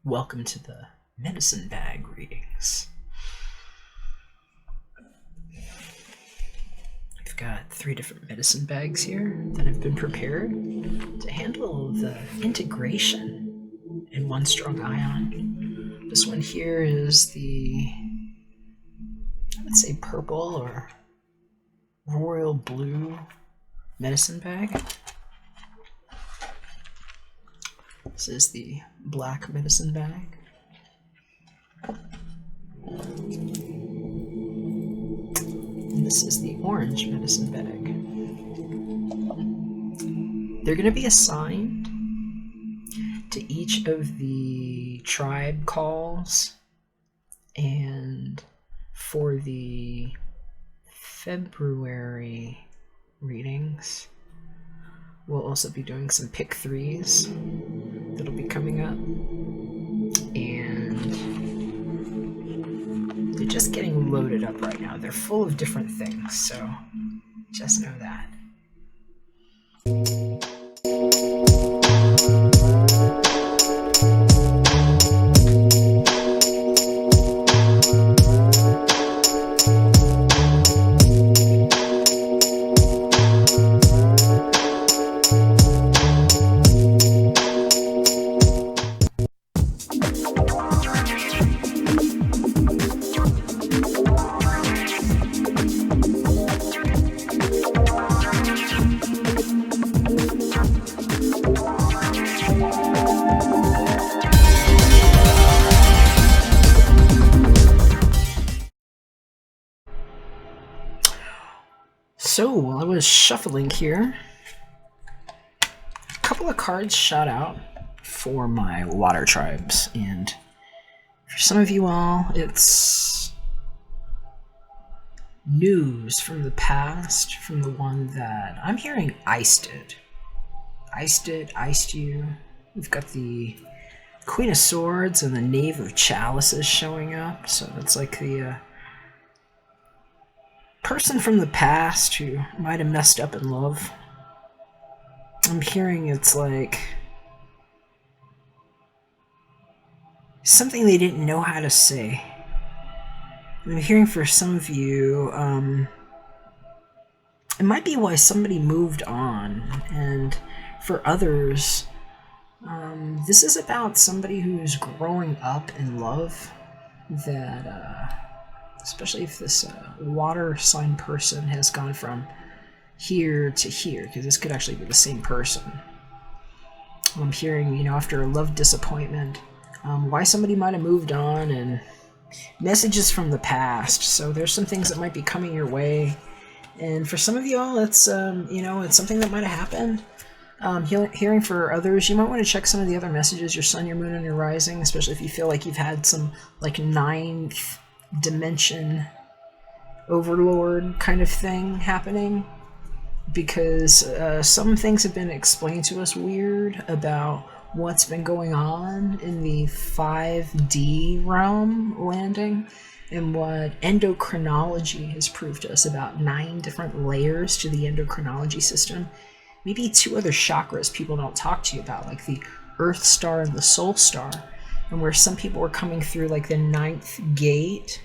Welcome to the medicine bag readings. I've got 3 different medicine bags here that have been prepared to handle the integration in one strong ion. This one here is the, I would say, purple or royal blue medicine bag. This is the black medicine bag. And this is the orange medicine bag. They're going to be assigned to each of the tribe calls, and for the February readings, we'll also be doing some pick 3s that'll be coming up, and they're just getting loaded up right now. They're full of different things, so just know that. So, while I was shuffling here, a couple of cards shot out for my water tribes, and for some of you all, it's news from the past, from the one that I'm hearing iced it. Iced you. We've got the Queen of Swords and the Knave of Chalices showing up, so that's like the person from the past who might have messed up in love. I'm hearing it's like something they didn't know how to say. I'm hearing for some of you, it might be why somebody moved on, and for others, this is about somebody who's growing up in love, that especially if this water sign person has gone from here to here, because this could actually be the same person. I'm hearing, after a love disappointment, why somebody might have moved on, and messages from the past. So there's some things that might be coming your way, and for some of y'all, it's it's something that might have happened. Hearing for others, you might want to check some of the other messages, your sun, your moon, and your rising, especially if you feel like you've had some like 9th dimension overlord kind of thing happening, because some things have been explained to us weird about what's been going on in the 5D realm landing, and what endocrinology has proved to us about 9 different layers to the endocrinology system. Maybe 2 other chakras people don't talk to you about, like the Earth Star and the Soul Star, and where some people were coming through like the 9th gate.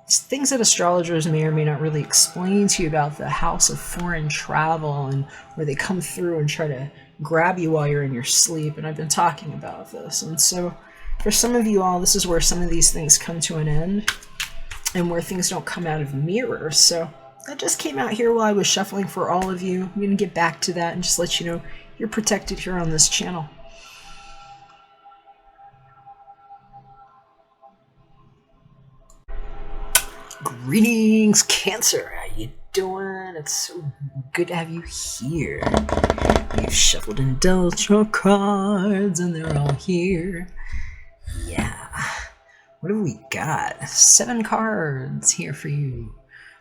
It's things that astrologers may or may not really explain to you about the house of foreign travel, and where they come through and try to grab you while you're in your sleep, and I've been talking about this. And so for some of you all, this is where some of these things come to an end, and where things don't come out of mirrors. So that just came out here while I was shuffling for all of you. I'm going to get back to that and just let you know you're protected here on this channel. Greetings, Cancer. How you doing? It's so good to have you here. You've shuffled and dealt your cards, and they're all here. Yeah. What have we got? 7 cards here for you.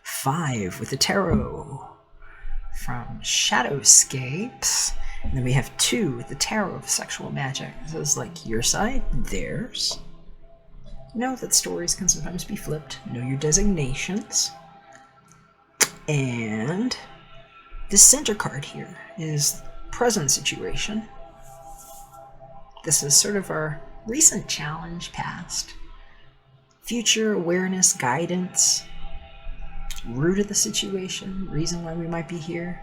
5 with the tarot from Shadowscapes. And then we have 2 with the tarot of sexual magic. This is like your side, theirs. Know that stories can sometimes be flipped. Know your designations. And the center card here is present situation. This is sort of our recent challenge, past, future awareness, guidance, root of the situation, reason why we might be here,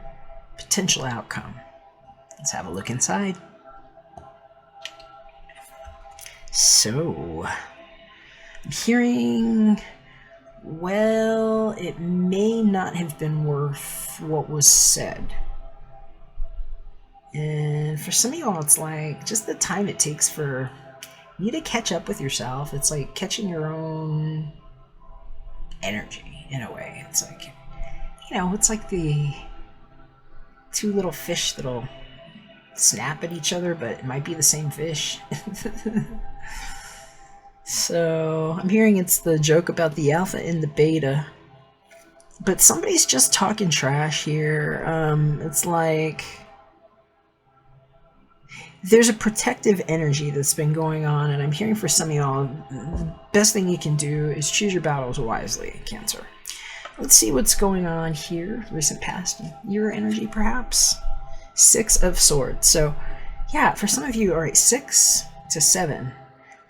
potential outcome. Let's have a look inside. So, I'm hearing, well, it may not have been worth what was said. And for some of y'all, it's like just the time it takes for you to catch up with yourself. It's like catching your own energy in a way. It's like, it's like the two little fish that'll snap at each other, but it might be the same fish. So I'm hearing it's the joke about the alpha and the beta, but somebody's just talking trash here. It's like there's a protective energy that's been going on, and I'm hearing for some of y'all, the best thing you can do is choose your battles wisely, Cancer. Let's see what's going on here. Recent past, your energy perhaps. 6 of Swords. So yeah, for some of you, all right, 6 to 7.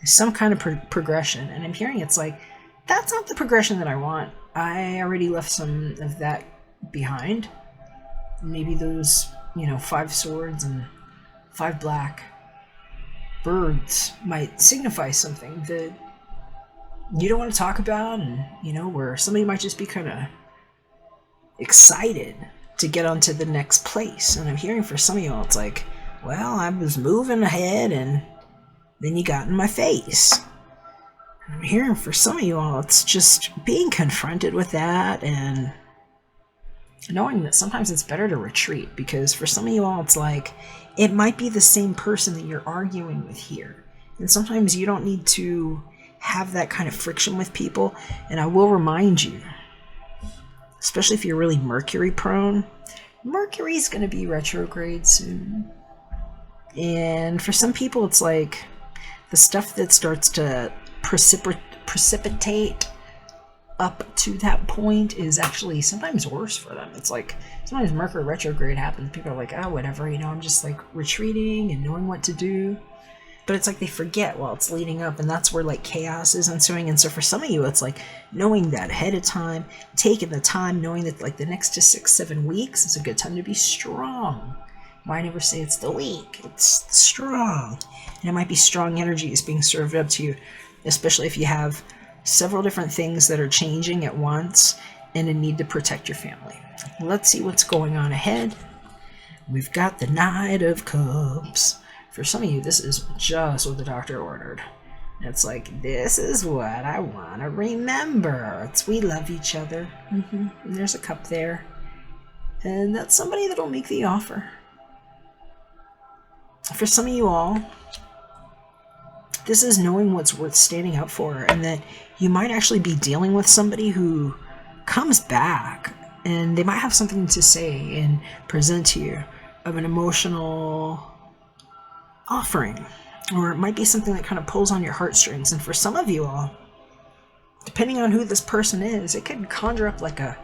Some kind of progression, and I'm hearing it's like, that's not the progression that I want. I already left some of that behind. Maybe those, 5 swords and 5 black birds might signify something that you don't want to talk about, and, where somebody might just be kind of excited to get onto the next place. And I'm hearing for some of y'all, it's like, well, I was moving ahead, and then you got in my face. I'm hearing for some of you all, it's just being confronted with that and knowing that sometimes it's better to retreat, because for some of you all, it's like, it might be the same person that you're arguing with here. And sometimes you don't need to have that kind of friction with people. And I will remind you, especially if you're really Mercury prone, Mercury's going to be retrograde soon. And for some people, it's like, the stuff that starts to precipitate up to that point is actually sometimes worse for them. It's like sometimes Mercury retrograde happens. People are like, oh, whatever, I'm just like retreating and knowing what to do. But it's like they forget while it's leading up, and that's where like chaos is ensuing. And so for some of you, it's like knowing that ahead of time, taking the time, knowing that like the next to 6-7 weeks is a good time to be strong. Why never say it's the weak? It's strong. And it might be strong energies being served up to you, especially if you have several different things that are changing at once and a need to protect your family. Let's see what's going on ahead. We've got the Knight of Cups. For some of you, this is just what the doctor ordered. It's like, this is what I want to remember. It's we love each other. And there's a cup there. And that's somebody that'll make the offer. For some of you all, this is knowing what's worth standing up for, and that you might actually be dealing with somebody who comes back, and they might have something to say and present to you of an emotional offering, or it might be something that kind of pulls on your heartstrings. And for some of you all, depending on who this person is, it could conjure up like a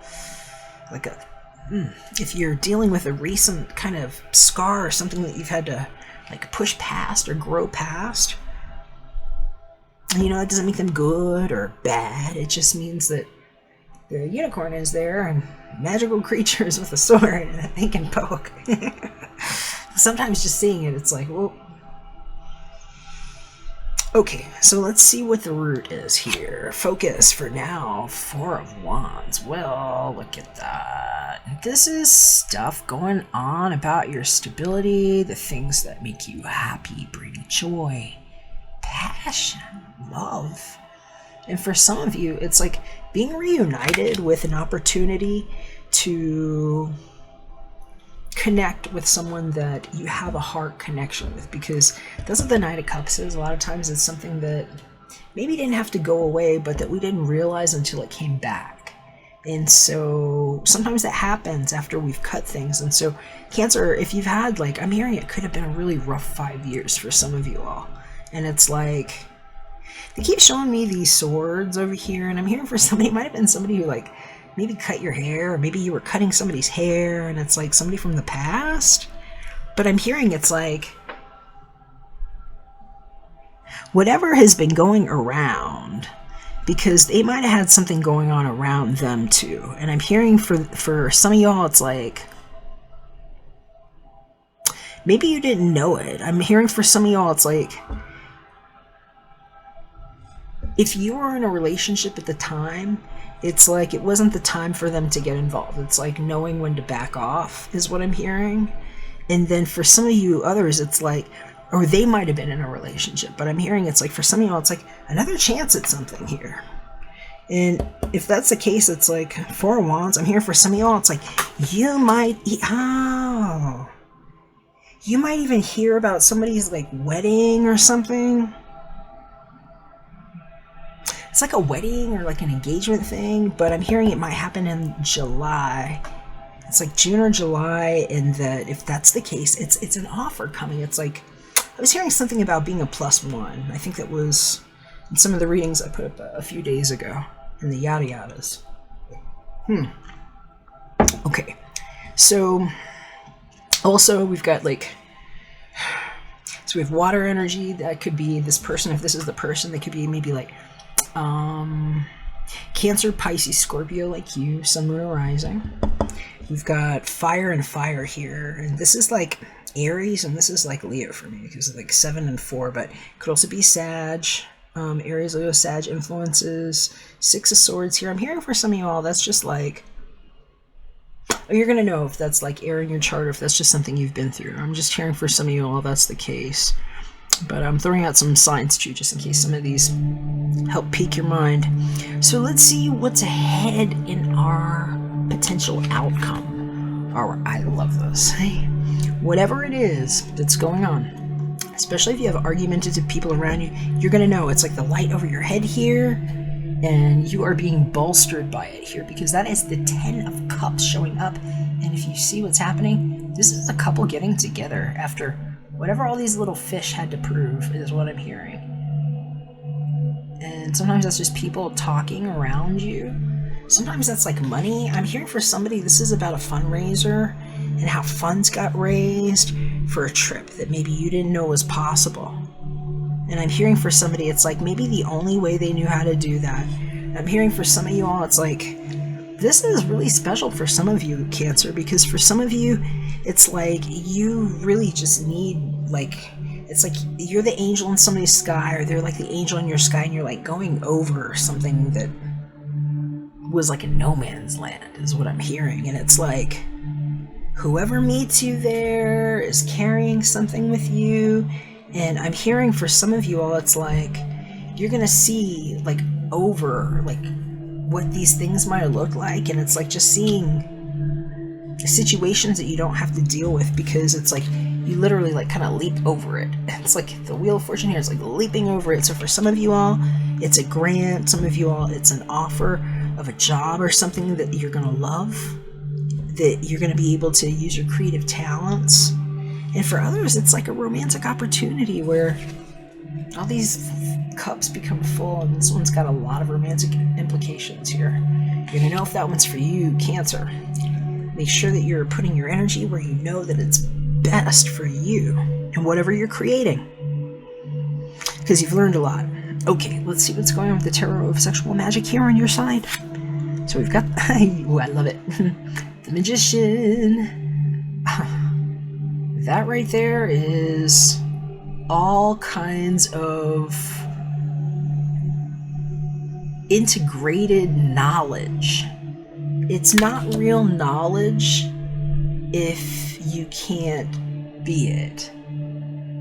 if you're dealing with a recent kind of scar or something that you've had to like push past or grow past. It doesn't make them good or bad. It just means that the unicorn is there and magical creatures with a sword and that they can poke. Sometimes just seeing it, it's like, whoa. Okay, so let's see what the root is here. Focus for now, 4 of Wands. Well, look at that. This is stuff going on about your stability, the things that make you happy, bring joy, passion, love. And for some of you, it's like being reunited with an opportunity to connect with someone that you have a heart connection with, because that's what the Knight of Cups is. A lot of times it's something that maybe didn't have to go away, but that we didn't realize until it came back. And so sometimes that happens after we've cut things. And so Cancer, if you've had, like, I'm hearing it could have been a really rough 5 years for some of you all. And it's like, they keep showing me these swords over here, and I'm hearing for somebody, it might have been somebody who like maybe cut your hair, or maybe you were cutting somebody's hair, and it's like somebody from the past. But I'm hearing it's like whatever has been going around, because they might have had something going on around them too. And I'm hearing for some of y'all, it's like, maybe you didn't know it. I'm hearing for some of y'all, it's like, if you were in a relationship at the time, it's like it wasn't the time for them to get involved. It's like knowing when to back off is what I'm hearing. And then for some of you others, it's like, or they might have been in a relationship, but I'm hearing it's like for some of y'all, it's like another chance at something here. And if that's the case, it's like 4 of Wands. I'm here for some of y'all, it's like you might, you might even hear about somebody's like wedding or something. It's like a wedding or like an engagement thing, but I'm hearing it might happen in July. It's like June or July, and that if that's the case, it's an offer coming. It's like, I was hearing something about being a +1. I think that was in some of the readings I put up a few days ago in the yada yadas. Okay, so also we've got like, so we have water energy. That could be this person. If this is the person, they could be maybe like Cancer, Pisces, Scorpio, like you, Sun, Moon, Rising. We've got fire and fire here, and this is like Aries, and this is like Leo for me because it's like 7 and 4, but it could also be Sag, Aries, Leo, Sag influences. 6 of Swords here. I'm hearing for some of y'all that's just like, oh, you're gonna know if that's like air in your chart or if that's just something you've been through. I'm just hearing for some of y'all that's the case. But I'm throwing out some signs too, just in case some of these help pique your mind. So let's see what's ahead in our potential outcome. Or I love this. Whatever it is that's going on, especially if you have argumentative people around you, you're going to know it's like the light over your head here, and you are being bolstered by it here, because that is the 10 of Cups showing up. And if you see what's happening, this is a couple getting together after whatever all these little fish had to prove, is what I'm hearing. And sometimes that's just people talking around you. Sometimes that's like money. I'm hearing for somebody, this is about a fundraiser and how funds got raised for a trip that maybe you didn't know was possible. And I'm hearing for somebody, it's like maybe the only way they knew how to do that. And I'm hearing for some of you all, it's like, this is really special for some of you, Cancer, because for some of you, it's like you really just need, like, it's like you're the angel in somebody's sky, or they're like the angel in your sky, and you're like going over something that was like a no man's land, is what I'm hearing. And it's like whoever meets you there is carrying something with you. And I'm hearing for some of you all, it's like you're gonna see like over like what these things might have looked like, and it's like just seeing situations that you don't have to deal with, because it's like you literally like kind of leap over it. It's like the Wheel of Fortune here is like leaping over it. So for some of you all, it's a grant. Some of you all, it's an offer of a job or something that you're gonna love, that you're gonna be able to use your creative talents. And for others, it's like a romantic opportunity where all these cups become full, and this one's got a lot of romantic implications here. You're gonna know if that one's for you, Cancer. Make sure that you're putting your energy where you know that it's best for you and whatever you're creating, because you've learned a lot. Okay, let's see what's going on with the Tarot of Sexual Magic here on your side. So we've got, ooh, I love it, the Magician. That right there is all kinds of integrated knowledge. It's not real knowledge if you can't be it,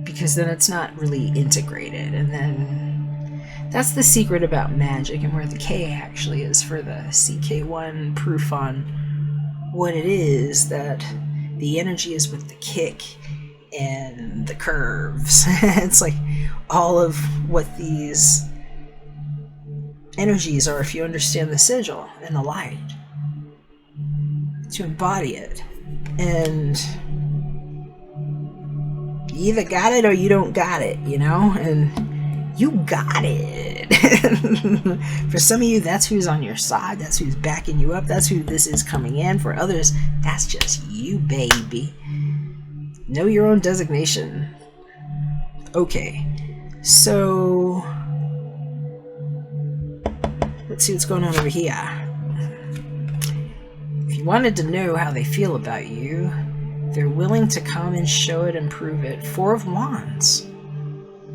because then it's not really integrated. And then that's the secret about magic, and where the K actually is for the CK1 proof on what it is, that the energy is with the kick and the curves. It's like all of what these energies are, if you understand the sigil and the light, to embody it. And you either got it or you don't got it, you know? And you got it. For some of you, that's who's on your side, that's who's backing you up, that's who this is coming in. For others, that's just you, baby. Know your own designation. Okay, So let's see what's going on over here. If you wanted to know how they feel about you, they're willing to come and show it and prove it. 4 of Wands.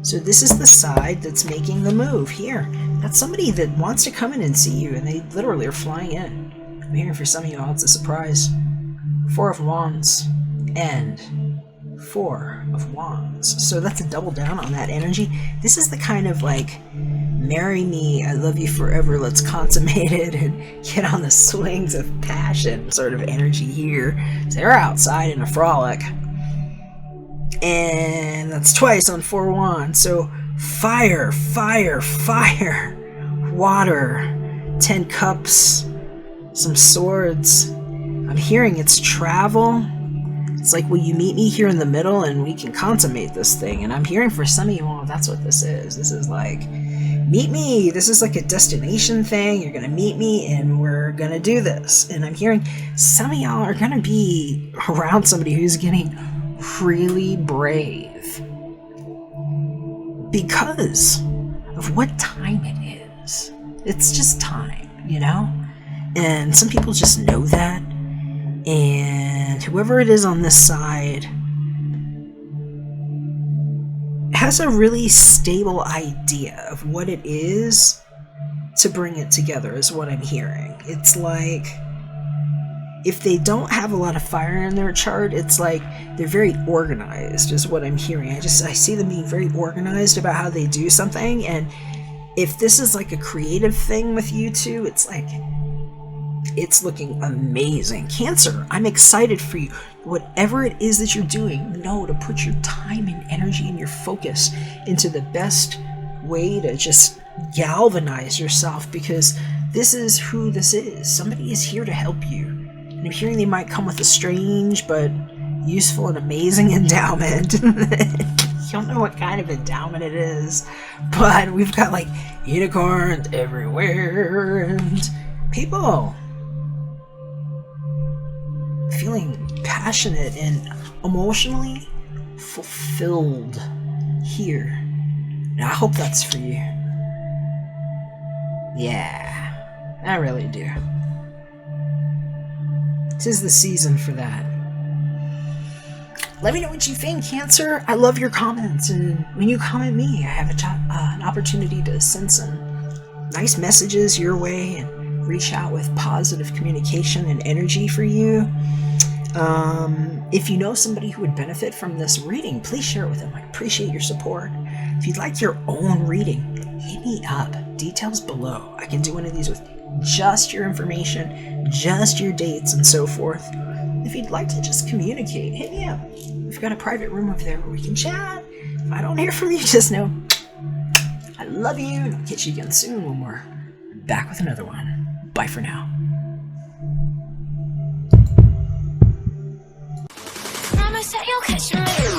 So this is the side that's making the move here. That's somebody that wants to come in and see you, and they literally are flying in. I'm hearing for some of y'all it's a surprise. 4 of Wands and 4 of Wands. So that's a double down on that energy. This is the kind of like, marry me, I love you forever, let's consummate it and get on the swings of passion sort of energy here. So they're outside in a frolic. And that's twice on 4 Wands. So fire, fire, fire. Water. 10 cups. Some swords. I'm hearing it's travel. It's like, will you meet me here in the middle and we can consummate this thing? And I'm hearing for some of you all, that's what this is. This is like, meet me. This is like a destination thing. You're going to meet me and we're going to do this. And I'm hearing some of y'all are going to be around somebody who's getting really brave because of what time it is. It's just time, you know? And some people just know that. And whoever it is on this side has a really stable idea of what it is to bring it together, is what I'm hearing. It's like, if they don't have a lot of fire in their chart, it's like they're very organized, is what I'm hearing. I see them being very organized about how they do something. And if this is like a creative thing with you two, it's like, it's looking amazing. Cancer, I'm excited for you. Whatever it is that you're doing, know to put your time and energy and your focus into the best way to just galvanize yourself, because this is who this is. Somebody is here to help you. And I'm hearing they might come with a strange but useful and amazing endowment. You don't know what kind of endowment it is, but we've got like unicorns everywhere and people feeling passionate and emotionally fulfilled here. And I hope that's for you. Yeah, I really do. 'Tis the season for that. Let me know what you think, Cancer. I love your comments, and when you comment me, I have an opportunity to send some nice messages your way and reach out with positive communication and energy for you. If you know somebody who would benefit from this reading, please share it with them. I appreciate your support. If you'd like your own reading, hit me up. Details below. I can do one of these with just your information, just your dates, and so forth. If you'd like to just communicate, hit me up. We've got a private room over there where we can chat. If I don't hear from you, just know I love you, and I'll catch you again soon when we're back with another one. Bye for now. Promise that you'll catch me.